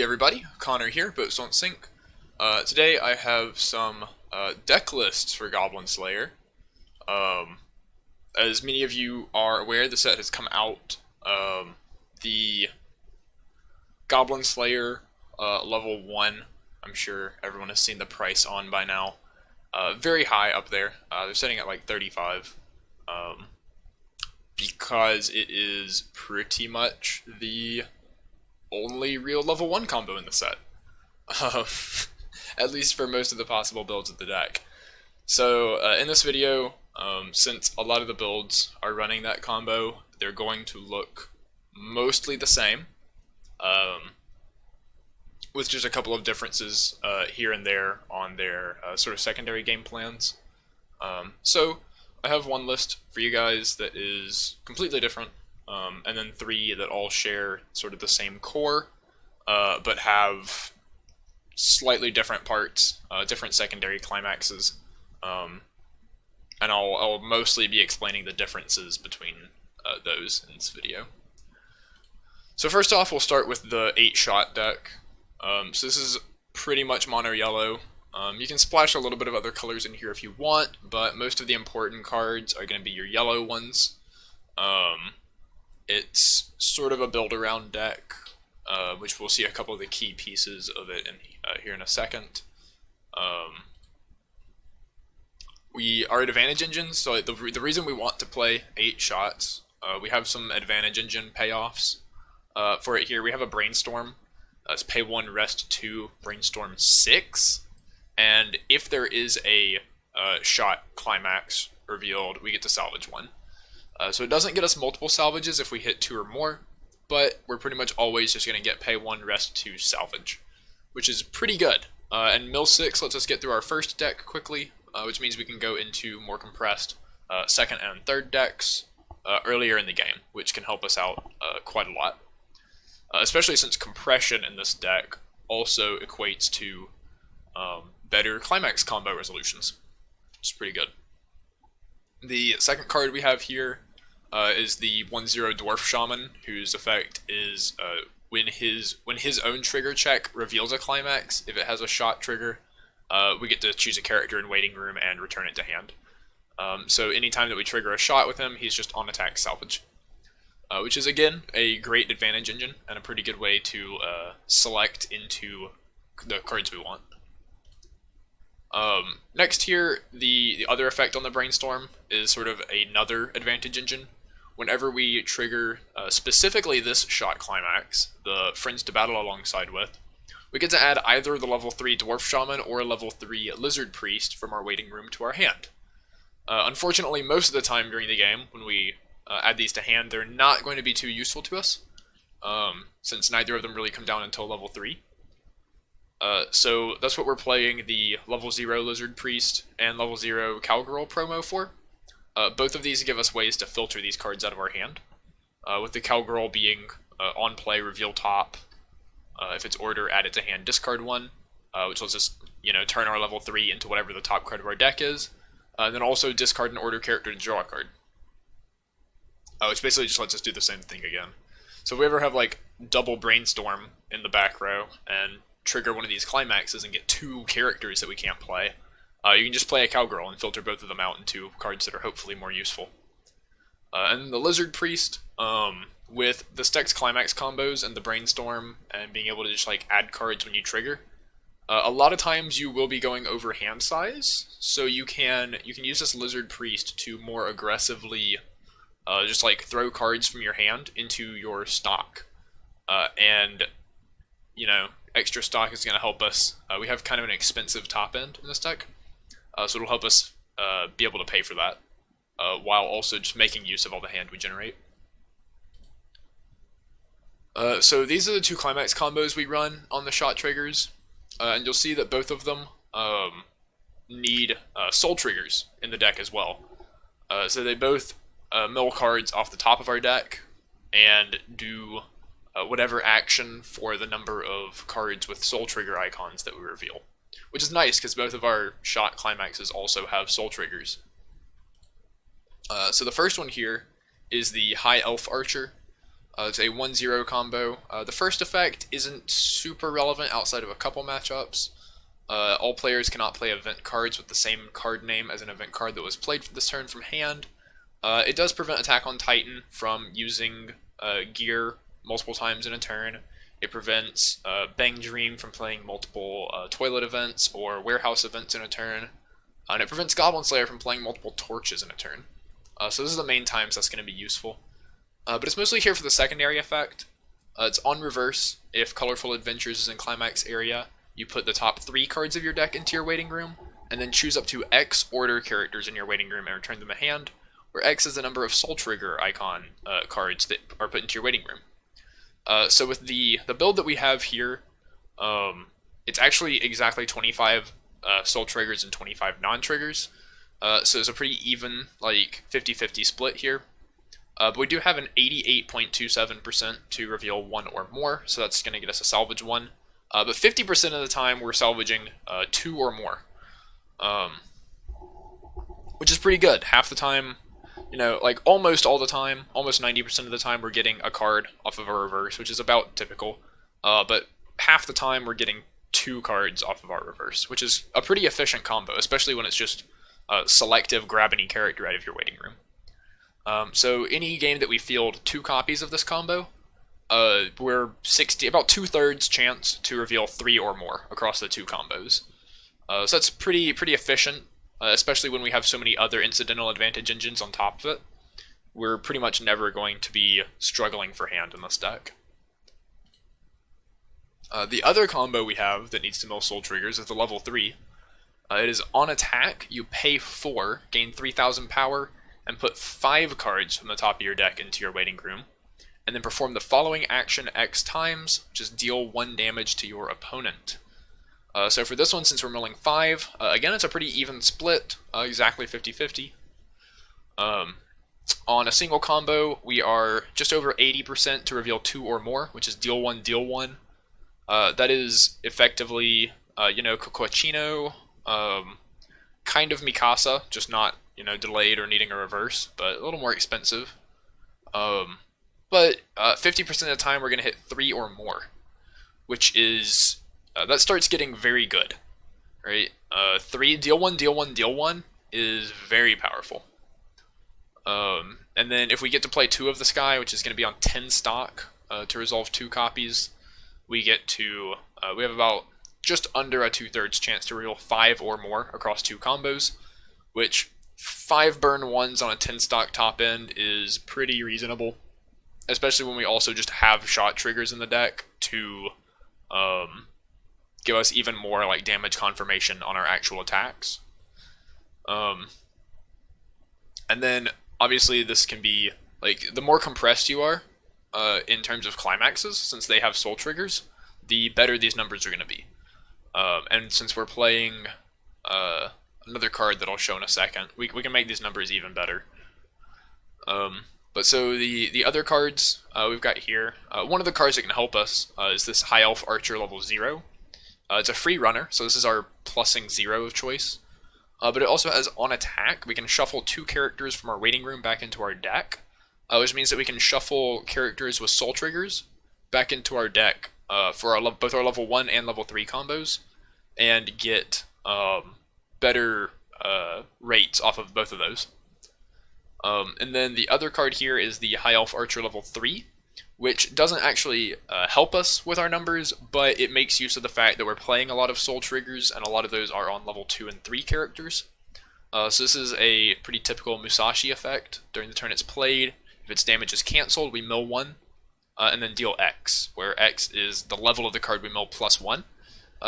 Hey everybody, Connor here, BoatsDon'tSink. Today I have some deck lists for Goblin Slayer. Um, as many of you are aware, the set has come out. The Goblin Slayer level 1, I'm sure everyone has seen the price on by now. Very high up there. They're setting at like 35. Because it is pretty much the only real level 1 combo in the set. Um, at least for most of the possible builds of the deck. So in this video, since a lot of the builds are running that combo, they're going to look mostly the same, with just a couple of differences here and there on their sort of secondary game plans. So I have one list for you guys that is completely different, and then 3 that all share sort of the same core, but have slightly different parts, different secondary climaxes, and I'll mostly be explaining the differences between those in this video. So first off, we'll start with the 8-shot deck. So this is pretty much mono yellow. You can splash a little bit of other colors in here if you want, but most of the important cards are going to be your yellow ones. It's sort of a build-around deck, which we'll see a couple of the key pieces of it here in a second. We are advantage engines, so the reason we want to play 8 shots, we have some advantage engine payoffs for it here. We have a Brainstorm. It's pay 1, rest 2, Brainstorm 6. And if there is a shot climax revealed, we get to salvage 1. So it doesn't get us multiple salvages if we hit 2 or more, but we're pretty much always just going to get pay 1, rest 2, salvage, which is pretty good. And mill 6 lets us get through our first deck quickly, which means we can go into more compressed second and third decks earlier in the game, which can help us out quite a lot. Especially since compression in this deck also equates to better climax combo resolutions, which is pretty good. The second card we have here is the 1/0 Dwarf Shaman, whose effect is when his own trigger check reveals a climax, if it has a shot trigger, we get to choose a character in waiting room and return it to hand. So anytime that we trigger a shot with him, he's just on attack salvage. Which is, again, a great advantage engine and a pretty good way to select into the cards we want. Next here, the other effect on the Brainstorm is sort of another advantage engine. Whenever we trigger specifically this shot climax, the Friends to Battle alongside with, we get to add either the level 3 Dwarf Shaman or level 3 Lizard Priest from our waiting room to our hand. Unfortunately, most of the time during the game, when we add these to hand, they're not going to be too useful to us, since neither of them really come down until level 3. So that's what we're playing the level 0 Lizard Priest and level 0 Cowgirl promo for. Both of these give us ways to filter these cards out of our hand, with the Cowgirl being on play, reveal top. If it's order, add it to hand, discard 1, which lets us turn our level 3 into whatever the top card of our deck is. Then also discard an order character to draw a card. Which basically just lets us do the same thing again. So if we ever have like double Brainstorm in the back row and trigger one of these climaxes and get 2 characters that we can't play, you can just play a Cowgirl and filter both of them out into cards that are hopefully more useful. And the Lizard Priest, with the Stex Climax combos and the Brainstorm and being able to just like add cards when you trigger, a lot of times you will be going over hand size, so you can use this Lizard Priest to more aggressively just like throw cards from your hand into your stock, and extra stock is going to help us. We have kind of an expensive top end in this deck, so it'll help us be able to pay for that, while also just making use of all the hand we generate. So these are the 2 climax combos we run on the shot triggers, and you'll see that both of them need soul triggers in the deck as well. So they both mill cards off the top of our deck and do whatever action for the number of cards with soul trigger icons that we reveal, which is nice because both of our shot climaxes also have soul triggers. So the first one here is the High Elf Archer. It's a 1-0 combo. The first effect isn't super relevant outside of a couple matchups. All players cannot play event cards with the same card name as an event card that was played for this turn from hand. It does prevent Attack on Titan from using gear multiple times in a turn. It prevents Bang Dream from playing multiple toilet events or warehouse events in a turn. And it prevents Goblin Slayer from playing multiple torches in a turn. So this is the main times that's going to be useful. But it's mostly here for the secondary effect. It's on reverse. If Colorful Adventures is in Climax area, you put the top 3 cards of your deck into your waiting room, and then choose up to X order characters in your waiting room and return them to hand, where X is the number of Soul Trigger icon cards that are put into your waiting room. So with the build that we have here, it's actually exactly 25 Soul Triggers and 25 non-triggers. So it's a pretty even, like 50-50 split here. But we do have an 88.27% to reveal 1 or more, so that's going to get us a salvage 1. But 50% of the time we're salvaging 2 or more, which is pretty good. Half the time, like almost all the time, almost 90% of the time we're getting a card off of our reverse, which is about typical. But half the time we're getting 2 cards off of our reverse, which is a pretty efficient combo, especially when it's just selective grab any character out of your waiting room. So any game that we field 2 copies of this combo, we're about 2/3 chance to reveal 3 or more across the 2 combos. So that's pretty efficient, especially when we have so many other incidental advantage engines on top of it. We're pretty much never going to be struggling for hand in this deck. The other combo we have that needs to mill Soul Triggers is the level 3. It is on attack, you pay 4, gain 3,000 power, and put 5 cards from the top of your deck into your waiting room, and then perform the following action X times, which is deal 1 damage to your opponent. So for this one, since we're milling 5, again it's a pretty even split, exactly 50-50. On a single combo, we are just over 80% to reveal 2 or more, which is deal 1, deal 1. That is effectively, Cocochino, kind of Mikasa, just not, delayed or needing a reverse, but a little more expensive. But 50% of the time we're going to hit 3 or more, which is, that starts getting very good, right? 3, deal 1, deal 1, deal 1 is very powerful. And then if we get to play 2 of the Sky, which is going to be on 10 stock to resolve 2 copies, we get to, we have about just under a 2/3 chance to reveal 5 or more across 2 combos, which 5 burn 1s on a 10 stock top end is pretty reasonable, especially when we also just have shot triggers in the deck to give us even more like damage confirmation on our actual attacks. And then obviously this can be like, the more compressed you are in terms of climaxes, since they have soul triggers, the better these numbers are going to be. And since we're playing another card that I'll show in a second, we can make these numbers even better. But so the other cards we've got here, one of the cards that can help us is this High Elf Archer level 0. It's a free runner, so this is our plussing 0 of choice. But it also has on attack, we can shuffle 2 characters from our waiting room back into our deck, which means that we can shuffle characters with soul triggers back into our deck for both our level 1 and level 3 combos, and get better rates off of both of those. And then the other card here is the High Elf Archer level 3, which doesn't actually help us with our numbers, but it makes use of the fact that we're playing a lot of soul triggers, and a lot of those are on level 2 and 3 characters. So this is a pretty typical Musashi effect. During the turn it's played, if its damage is cancelled, we mill 1, and then deal X, where X is the level of the card we mill plus 1.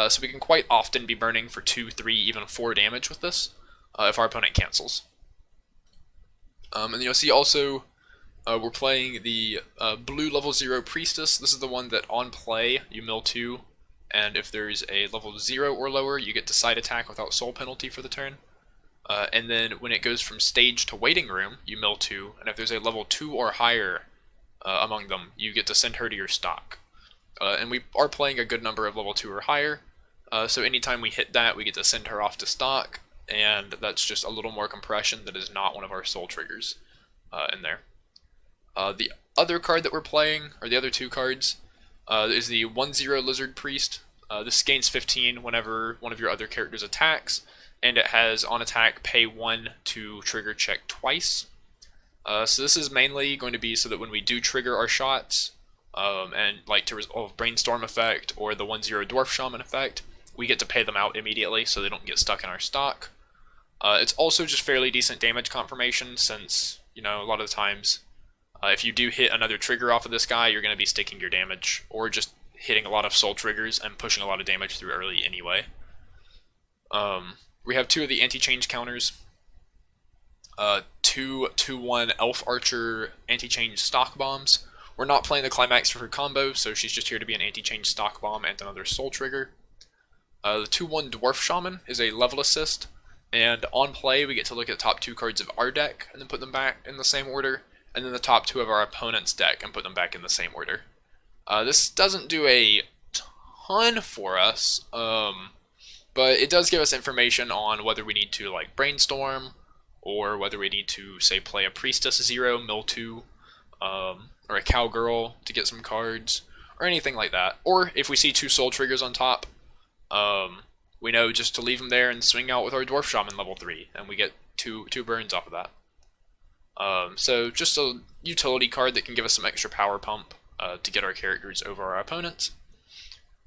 So we can quite often be burning for 2, 3, even 4 damage with this, if our opponent cancels. And you'll see also, we're playing the blue level 0 Priestess. This is the one that on play, you mill 2, and if there's a level 0 or lower, you get to side attack without soul penalty for the turn. And then when it goes from stage to waiting room, you mill 2, and if there's a level 2 or higher among them, you get to send her to your stock. And we are playing a good number of level 2 or higher, so anytime we hit that, we get to send her off to stock, and that's just a little more compression that is not one of our soul triggers in there. The other card that we're playing, or the other two cards, is the 1/0 Lizard Priest. This gains 15 whenever one of your other characters attacks, and it has on attack pay 1 to trigger check twice. So this is mainly going to be so that when we do trigger our shots, and like to resolve Brainstorm effect or the 1/0 Dwarf Shaman effect, we get to pay them out immediately so they don't get stuck in our stock. It's also just fairly decent damage confirmation since, you know, a lot of the times if you do hit another trigger off of this guy, you're going to be sticking your damage or just hitting a lot of soul triggers and pushing a lot of damage through early anyway. We have two of the anti-change counters. 2/1 Elf Archer anti-change stock bombs. We're not playing the climax for her combo, so she's just here to be an anti-change stock bomb and another soul trigger. The 2/1 Dwarf Shaman is a level assist, and on play we get to look at the top 2 cards of our deck and then put them back in the same order, and then the top 2 of our opponent's deck and put them back in the same order. This doesn't do a ton for us, but it does give us information on whether we need to like brainstorm, or whether we need to, say, play a Priestess 0, Mill 2, or a Cowgirl to get some cards, or anything like that. Or if we see 2 soul triggers on top, we know just to leave them there and swing out with our Dwarf Shaman level 3, and we get two burns off of that. So just a utility card that can give us some extra power pump to get our characters over our opponents.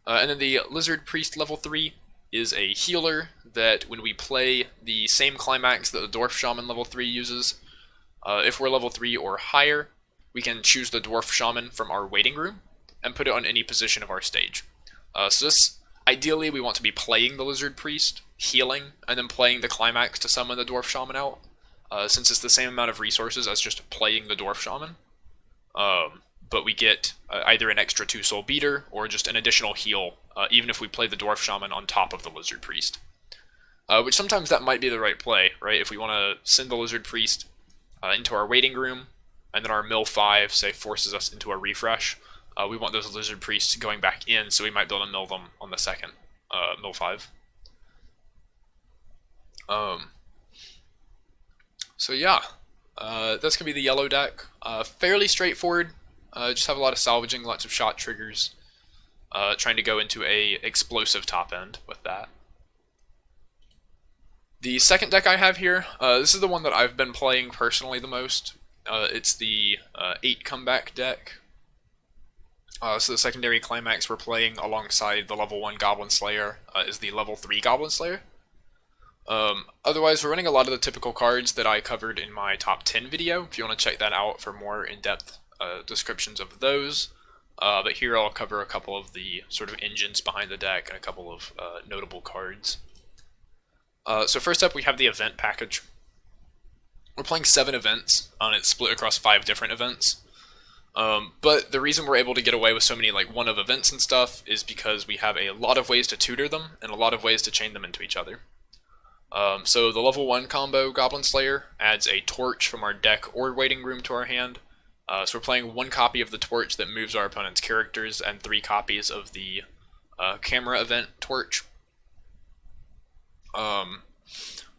And then the Lizard Priest level 3 is a healer that when we play the same climax that the Dwarf Shaman level 3 uses, if we're level 3 or higher, we can choose the Dwarf Shaman from our waiting room and put it on any position of our stage. So this, ideally we want to be playing the Lizard Priest, healing, and then playing the climax to summon the Dwarf Shaman out, since it's the same amount of resources as just playing the Dwarf Shaman. But we get either an extra 2 soul beater or just an additional heal, even if we play the Dwarf Shaman on top of the Lizard Priest. Which sometimes that might be the right play, right? If we want to send the Lizard Priest into our waiting room, and then our Mill 5, say, forces us into a refresh, we want those Lizard Priests going back in, so we might be able to mill them on the second Mill 5. So yeah, that's going to be the yellow deck. Fairly straightforward. Just have a lot of salvaging, lots of shot triggers. Trying to go into a explosive top end with that. The second deck I have here, this is the one that I've been playing personally the most. It's the 8 comeback deck. So the secondary climax we're playing alongside the level 1 Goblin Slayer is the level 3 Goblin Slayer. Otherwise, we're running a lot of the typical cards that I covered in my top 10 video, if you want to check that out for more in-depth descriptions of those. But here I'll cover a couple of the sort of engines behind the deck and a couple of notable cards. So first up, we have the event package. We're playing 7 events, and it's split across 5 different events. But the reason we're able to get away with so many like one-of events and stuff is because we have a lot of ways to tutor them and a lot of ways to chain them into each other. So the level 1 combo Goblin Slayer adds a torch from our deck or waiting room to our hand. So we're playing 1 copy of the torch that moves our opponent's characters and 3 copies of the camera event torch.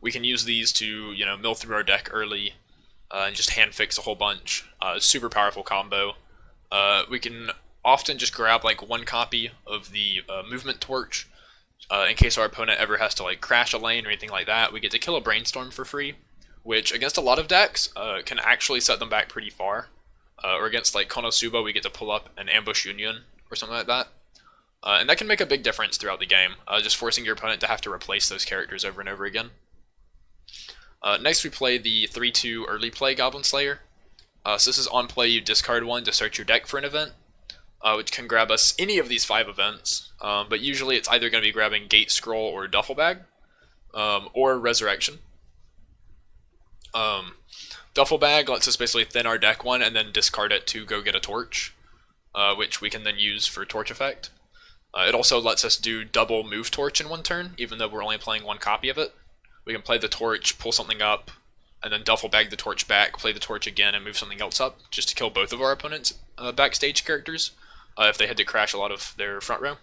We can use these to, you know, mill through our deck early and just hand fix a whole bunch. Super powerful combo. We can often just grab like 1 copy of the movement torch in case our opponent ever has to like crash a lane or anything like that. We get to kill a brainstorm for free, which against a lot of decks can actually set them back pretty far. Or against like Konosuba, we get to pull up an ambush union or something like that. And that can make a big difference throughout the game, just forcing your opponent to have to replace those characters over and over again. Next we play the 3/2 early play Goblin Slayer. So this is on play, you discard 1 to search your deck for an event, which can grab us any of these 5 events, but usually it's either going to be grabbing Gate Scroll or Duffel Bag, or Resurrection. Duffel Bag lets us basically thin our deck 1 and then discard it to go get a torch, which we can then use for torch effect. It also lets us do double move torch in 1 turn, even though we're only playing 1 copy of it. We can play the torch, pull something up, and then duffel bag the torch back, play the torch again, and move something else up, just to kill both of our opponent's backstage characters, if they had to crash a lot of their front row.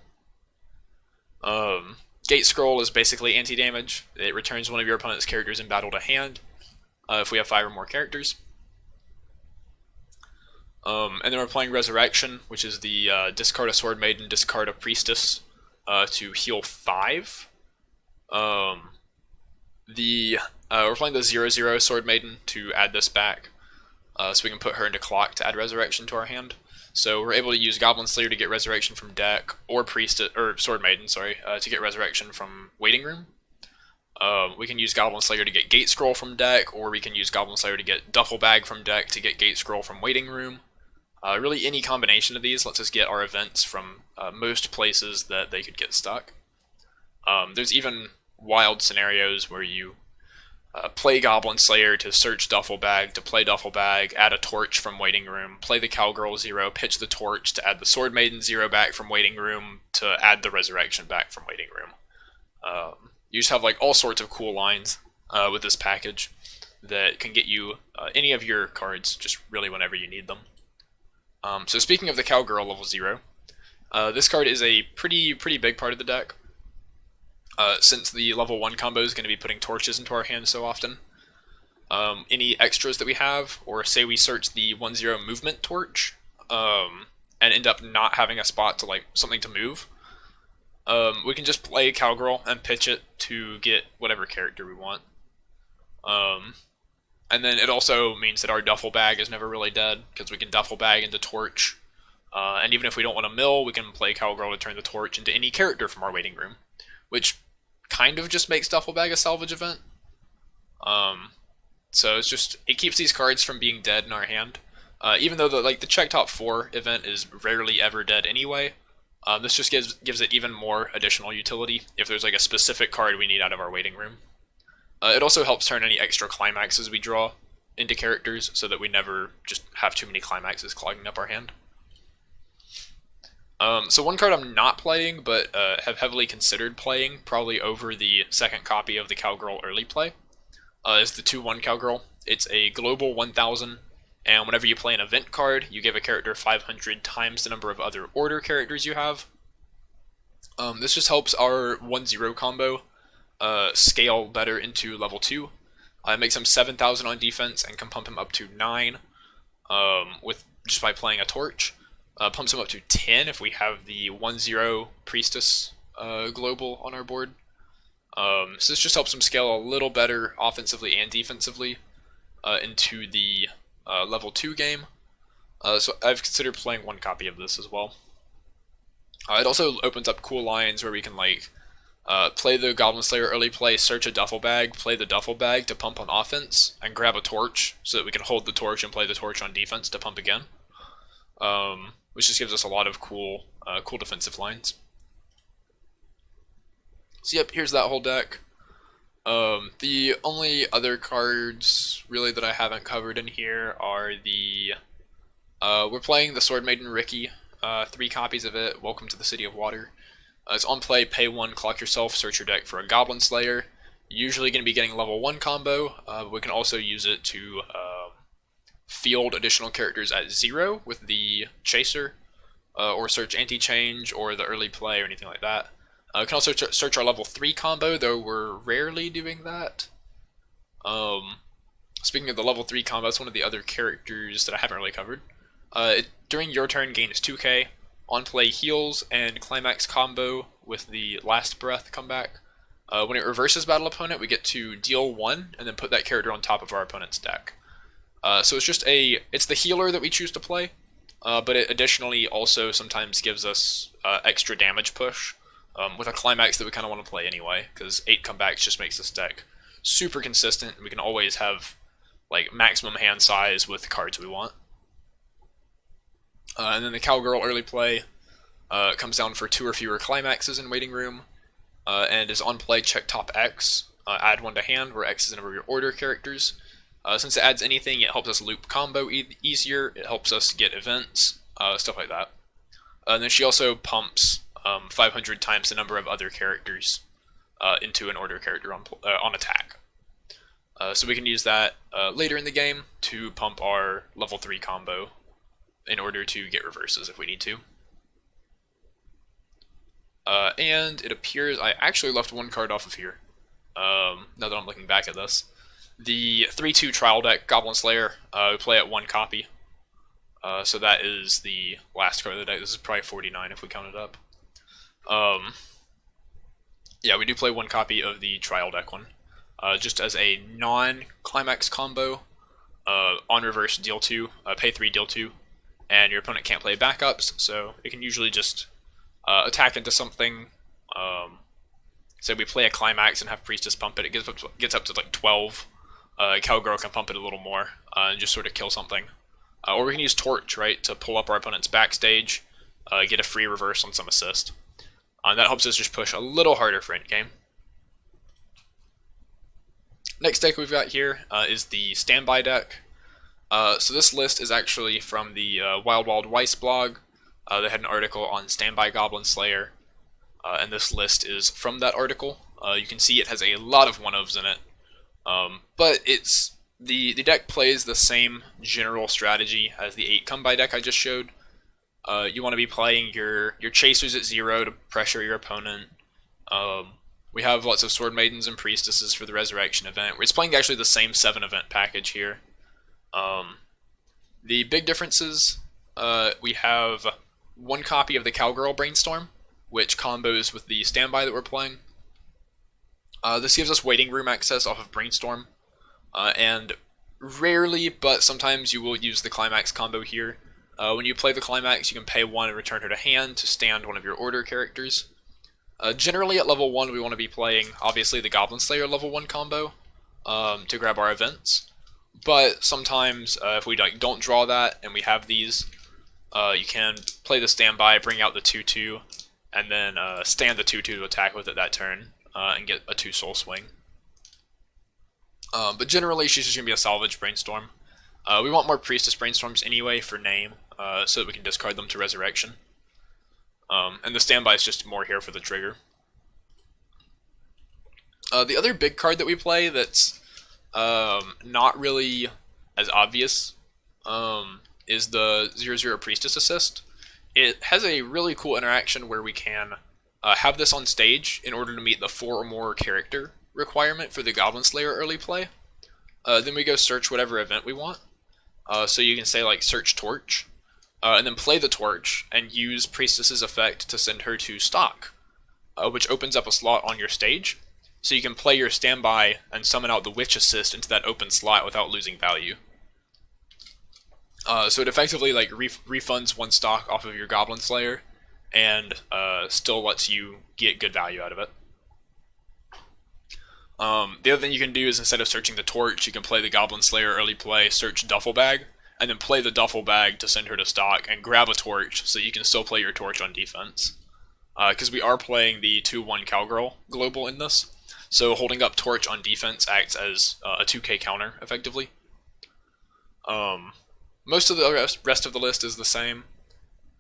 Gate Scroll is basically anti-damage. It returns one of your opponent's characters in battle to hand, if we have 5 or more characters. And then we're playing Resurrection, which is the discard a Sword Maiden, discard a Priestess to heal 5. Um, we're playing the 0/0 Sword Maiden to add this back, so we can put her into clock to add Resurrection to our hand. So we're able to use Goblin Slayer to get Resurrection from deck, or Priestess or Sword Maiden, sorry, to get Resurrection from Waiting Room. We can use Goblin Slayer to get Gate Scroll from deck, or we can use Goblin Slayer to get Duffel Bag from deck to get Gate Scroll from Waiting Room. Really, any combination of these lets us get our events from most places that they could get stuck. There's even wild scenarios where you play Goblin Slayer to search Duffel Bag, to play Duffel Bag, add a torch from Waiting Room, play the Cowgirl 0, pitch the torch to add the Sword Maiden 0 back from Waiting Room, to add the Resurrection back from Waiting Room. You just have like all sorts of cool lines with this package that can get you any of your cards just really whenever you need them. So speaking of the Cowgirl level 0, this card is a pretty big part of the deck. Since the level 1 combo is going to be putting torches into our hand so often. Any extras that we have, or say we search the 1/0 movement torch, and end up not having a spot to like something to move, we can just play Cowgirl and pitch it to get whatever character we want. And then it also means that our Duffel Bag is never really dead, because we can Duffel Bag into torch, and even if we don't want to mill, we can play Cowgirl to turn the torch into any character from our Waiting Room, which kind of just makes Duffel Bag a salvage event. So it keeps these cards from being dead in our hand. Even though the check top 4 event is rarely ever dead anyway, this just gives it even more additional utility if there's like a specific card we need out of our Waiting Room. It also helps turn any extra climaxes we draw into characters, so that we never just have too many climaxes clogging up our hand. So one card I'm not playing, but have heavily considered playing, probably over the second copy of the Cowgirl early play, is the 2/1 Cowgirl. It's a global 1000, and whenever you play an event card, you give a character 500 times the number of other order characters you have. This just helps our 1/0 combo scale better into level 2. It makes him 7,000 on defense and can pump him up to 9 just by playing a torch. Pumps him up to 10 if we have the 1/0 Priestess global on our board. So this just helps him scale a little better offensively and defensively into the level 2 game. So I've considered playing one copy of this as well. It also opens up cool lines where we can play the Goblin Slayer early play, search a Duffel Bag, play the Duffel Bag to pump on offense, and grab a torch so that we can hold the torch and play the torch on defense to pump again. Which just gives us a lot of cool defensive lines. So yep, here's that whole deck. The only other cards really that I haven't covered in here are we're playing the Sword Maiden Ricky, 3 copies of it, Welcome to the City of Water. It's on play, pay 1, clock yourself, search your deck for a Goblin Slayer. Usually going to be getting level 1 combo, but we can also use it to field additional characters at 0 with the Chaser, or search Anti-Change, or the early play, or anything like that. We can also search our level 3 combo, though we're rarely doing that. Speaking of the level 3 combo, that's one of the other characters that I haven't really covered. During your turn, gains 2k. On play, heals and climax combo with the Last Breath comeback. When it reverses battle opponent, we get to deal 1, and then put that character on top of our opponent's deck. So it's the healer that we choose to play, but it additionally also sometimes gives us extra damage push with a climax that we kind of want to play anyway, because 8 comebacks just makes this deck super consistent, and we can always have maximum hand size with the cards we want. And then the Cowgirl early play comes down for 2 or fewer climaxes in Waiting Room, and is on play, check top X, add 1 to hand, where X is the number of your order characters. Since it adds anything, it helps us loop combo easier, it helps us get events, stuff like that. And then she also pumps 500 times the number of other characters into an order character on attack. So we can use that later in the game to pump our level 3 combo in order to get reverses if we need to. And it appears I actually left 1 card off of here, now that I'm looking back at this. The 3/2 trial deck, Goblin Slayer, we play at 1 copy. So that is the last card of the deck. This is probably 49 if we count it up. Yeah, we do play one copy of the trial deck one, just as a non-climax combo. On reverse, deal 2, pay 3, deal 2, and your opponent can't play backups, so it can usually just attack into something. Say we play a climax and have Priestess pump it, it gets up to like 12. Cowgirl can pump it a little more and just sort of kill something. Or we can use Torch, right, to pull up our opponent's backstage, get a free reverse on some assist. That helps us just push a little harder for endgame. Next deck we've got here is the standby deck. So this list is actually from the Wild Wild Weiss blog. They had an article on standby Goblin Slayer, and this list is from that article. You can see it has a lot of 1-ofs in it, but it's the deck plays the same general strategy as the 8 come by deck I just showed. You want to be playing your chasers at 0 to pressure your opponent. We have lots of Sword Maidens and Priestesses for the Resurrection event. It's playing actually the same 7 event package here. The big differences, we have one copy of the Cowgirl Brainstorm, which combos with the standby that we're playing. This gives us waiting room access off of Brainstorm, and rarely, but sometimes you will use the Climax combo here. When you play the Climax, you can pay 1 and return her to hand to stand one of your order characters. Generally at level 1 we want to be playing, obviously, the Goblin Slayer level 1 combo to grab our events. But sometimes, if we don't draw that and we have these, you can play the standby, bring out the 2/2, and then stand the 2/2 to attack with it that turn, and get a 2 soul swing. But generally she's just going to be a salvage Brainstorm. We want more Priestess Brainstorms anyway for name, so that we can discard them to Resurrection. And the standby is just more here for the trigger. The other big card that we play that's not really as obvious is the 0/0 Priestess Assist. It has a really cool interaction where we can have this on stage in order to meet the 4 or more character requirement for the Goblin Slayer early play. Then we go search whatever event we want. So you can say like search Torch, and then play the Torch and use Priestess's effect to send her to stock, which opens up a slot on your stage. So you can play your standby and summon out the Witch Assist into that open slot without losing value. So it effectively like refunds 1 stock off of your Goblin Slayer, and still lets you get good value out of it. The other thing you can do is, instead of searching the Torch, you can play the Goblin Slayer early play, search Duffel Bag, and then play the Duffel Bag to send her to stock, and grab a Torch so you can still play your Torch on defense. Because we are playing the 2/1 Cowgirl global in this, so holding up Torch on defense acts as a 2k counter, effectively. Most of the rest of the list is the same.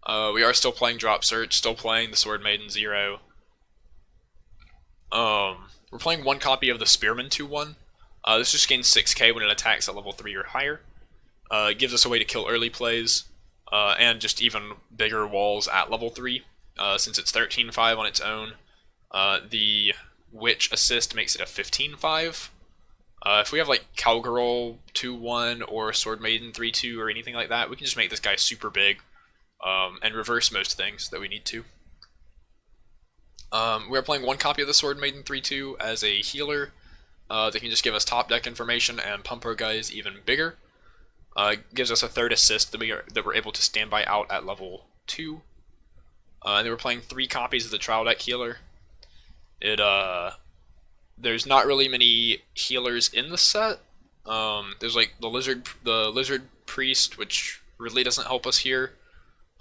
We are still playing Drop Search, still playing the Sword Maiden 0. We're playing one copy of the Spearman 2/1. This just gains 6k when it attacks at level 3 or higher. It gives us a way to kill early plays, and just even bigger walls at level 3, since it's 13/5 on its own. The Witch Assist makes it a 15/5. If we have like Cowgirl 2/1 or Sword Maiden 3/2 or anything like that, we can just make this guy super big, and reverse most things that we need to. We're playing one copy of the Sword Maiden 3/2 as a healer that can just give us top deck information and pump our guys even bigger. Gives us a 3rd assist that we're able to stand by out at level 2. And then we're playing 3 copies of the Trial Deck Healer. There's not really many healers in the set. There's like the Lizard Priest, which really doesn't help us here.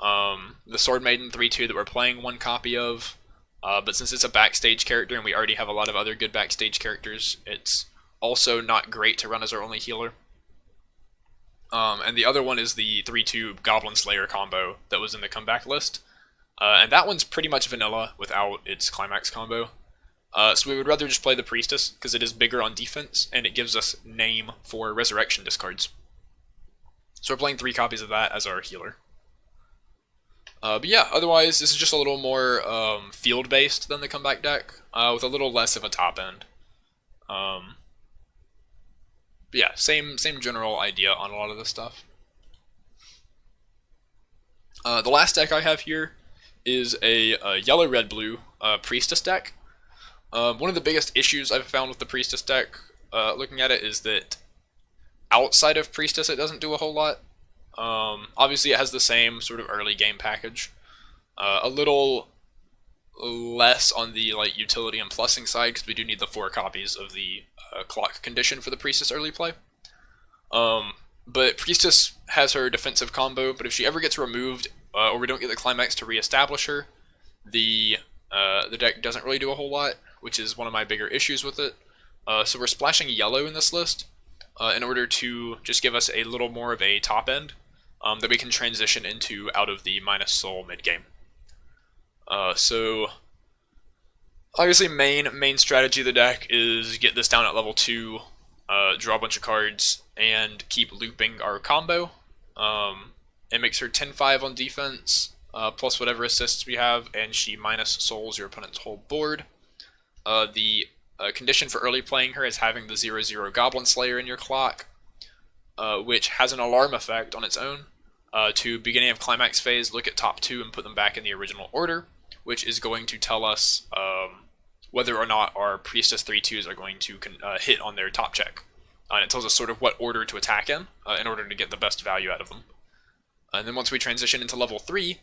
The Sword Maiden 3/2 that we're playing one copy of. But since it's a backstage character and we already have a lot of other good backstage characters, it's also not great to run as our only healer. And the other one is the 3/2 Goblin Slayer combo that was in the comeback list. And that one's pretty much vanilla without its Climax combo. So we would rather just play the Priestess, because it is bigger on defense, and it gives us name for Resurrection discards. So we're playing 3 copies of that as our healer. But yeah, otherwise, this is just a little more field-based than the comeback deck, with a little less of a top end. But yeah, same general idea on a lot of this stuff. The last deck I have here is a yellow, red, blue Priestess deck. One of the biggest issues I've found with the Priestess deck, looking at it, is that outside of Priestess it doesn't do a whole lot. Obviously it has the same sort of early game package. A little less on the utility and plussing side, because we do need the 4 copies of the clock condition for the Priestess early play. But Priestess has her defensive combo, but if she ever gets removed, or we don't get the climax to reestablish her, the deck doesn't really do a whole lot, which is one of my bigger issues with it. So we're splashing yellow in this list in order to just give us a little more of a top end that we can transition into out of the minus soul mid game. So obviously main strategy of the deck is get this down at level 2, draw a bunch of cards, and keep looping our combo. It makes her 10-5 on defense, plus whatever assists we have, and she minus souls your opponent's whole board. The condition for early playing her is having the 0/0 Goblin Slayer in your clock, which has an alarm effect on its own. To beginning of climax phase, look at top 2 and put them back in the original order, which is going to tell us whether or not our Priestess 3/2s are going to hit on their top check. And it tells us sort of what order to attack in order to get the best value out of them. And then once we transition into level 3,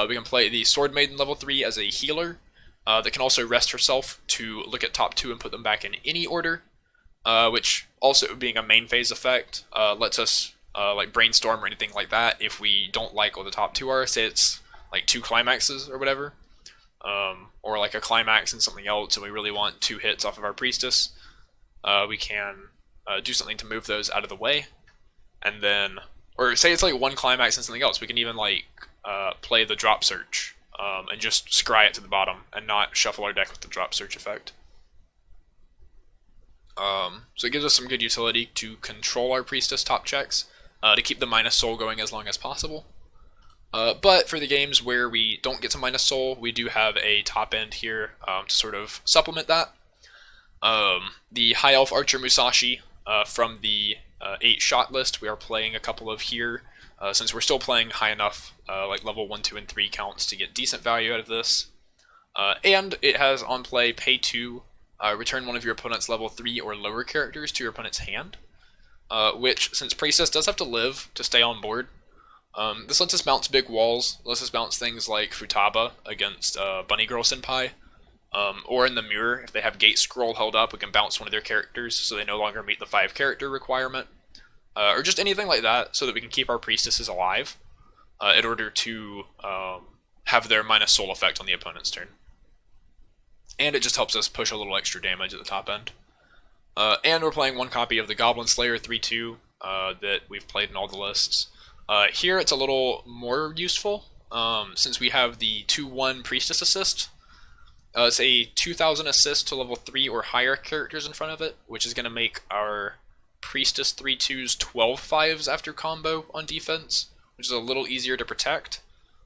we can play the Sword Maiden level 3 as a healer that can also rest herself to look at top 2 and put them back in any order, which also, being a main phase effect, lets us brainstorm or anything like that if we don't like what the top 2 are. Say it's like 2 climaxes or whatever, or like a climax and something else, and we really want 2 hits off of our Priestess, we can do something to move those out of the way. And then, or say it's like 1 climax and something else, we can even play the drop search and just scry it to the bottom and not shuffle our deck with the drop search effect. So it gives us some good utility to control our Priestess top checks, to keep the minus soul going as long as possible. But for the games where we don't get to minus soul, we do have a top end here to sort of supplement that. The High Elf Archer Musashi from the 8-shot list, we are playing a couple of here, since we're still playing high enough, like level 1, 2, and 3 counts to get decent value out of this. And it has on play pay 2, return one of your opponent's level 3 or lower characters to your opponent's hand, which, since Priestess does have to live to stay on board, this lets us bounce big walls, lets us bounce things like Futaba against Bunny Girl Senpai, or in the mirror, if they have Gate Scroll held up, we can bounce one of their characters so they no longer meet the 5 character requirement, or just anything like that so that we can keep our Priestesses alive in order to have their minus soul effect on the opponent's turn. And it just helps us push a little extra damage at the top end. And we're playing 1 copy of the Goblin Slayer 3/2 that we've played in all the lists. Here it's a little more useful, since we have the 2/1 Priestess assist. It's a 2000 assist to level 3 or higher characters in front of it, which is going to make our Priestess 3/2s 12/5s after combo on defense, which is a little easier to protect.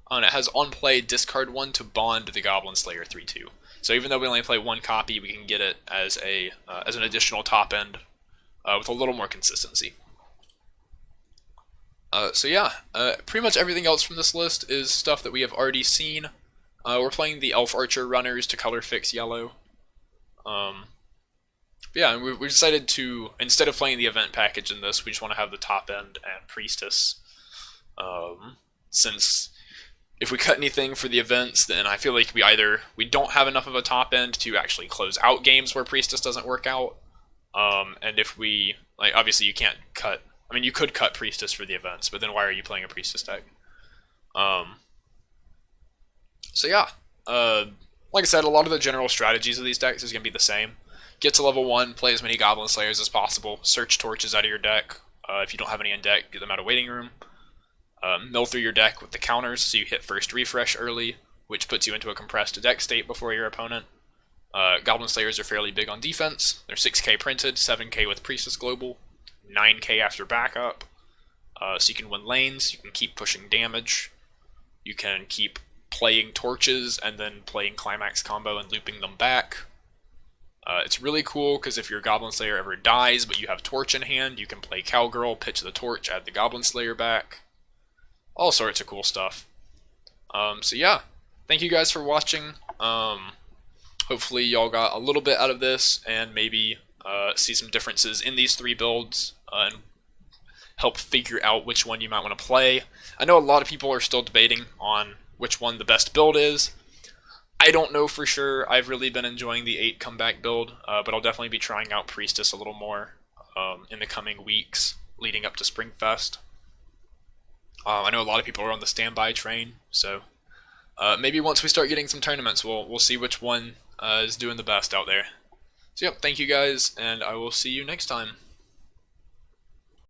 And it has on play discard 1 to bond the Goblin Slayer 3/2. So even though we only play 1 copy, we can get it as an additional top end with a little more consistency. So yeah, pretty much everything else from this list is stuff that we have already seen. We're playing the Elf Archer runners to color fix yellow. Yeah, and we decided to, instead of playing the event package in this, we just want to have the top end and Priestess. Since if we cut anything for the events, then I feel like we don't have enough of a top end to actually close out games where Priestess doesn't work out. And if we, obviously you can't cut, you could cut Priestess for the events, but then why are you playing a Priestess deck? So yeah, like I said, a lot of the general strategies of these decks is going to be the same. Get to level 1, play as many Goblin Slayers as possible, search torches out of your deck. If you don't have any in deck, get them out of waiting room. Mill through your deck with the counters so you hit first refresh early, which puts you into a compressed deck state before your opponent. Goblin Slayers are fairly big on defense. They're 6k printed, 7k with Priestess Global, 9k after backup. So you can win lanes, you can keep pushing damage, you can keep playing torches and then playing climax combo and looping them back. It's really cool because if your Goblin Slayer ever dies but you have torch in hand, you can play Cowgirl, pitch the torch, add the Goblin Slayer back. All sorts of cool stuff. So yeah, thank you guys for watching. Hopefully y'all got a little bit out of this and maybe see some differences in these three builds and help figure out which one you might want to play. I know a lot of people are still debating on which one the best build is. I don't know for sure. I've really been enjoying the 8 comeback build, but I'll definitely be trying out Priestess a little more in the coming weeks leading up to Springfest. I know a lot of people are on the standby train, so maybe once we start getting some tournaments, we'll see which one is doing the best out there. So yep, thank you guys, and I will see you next time.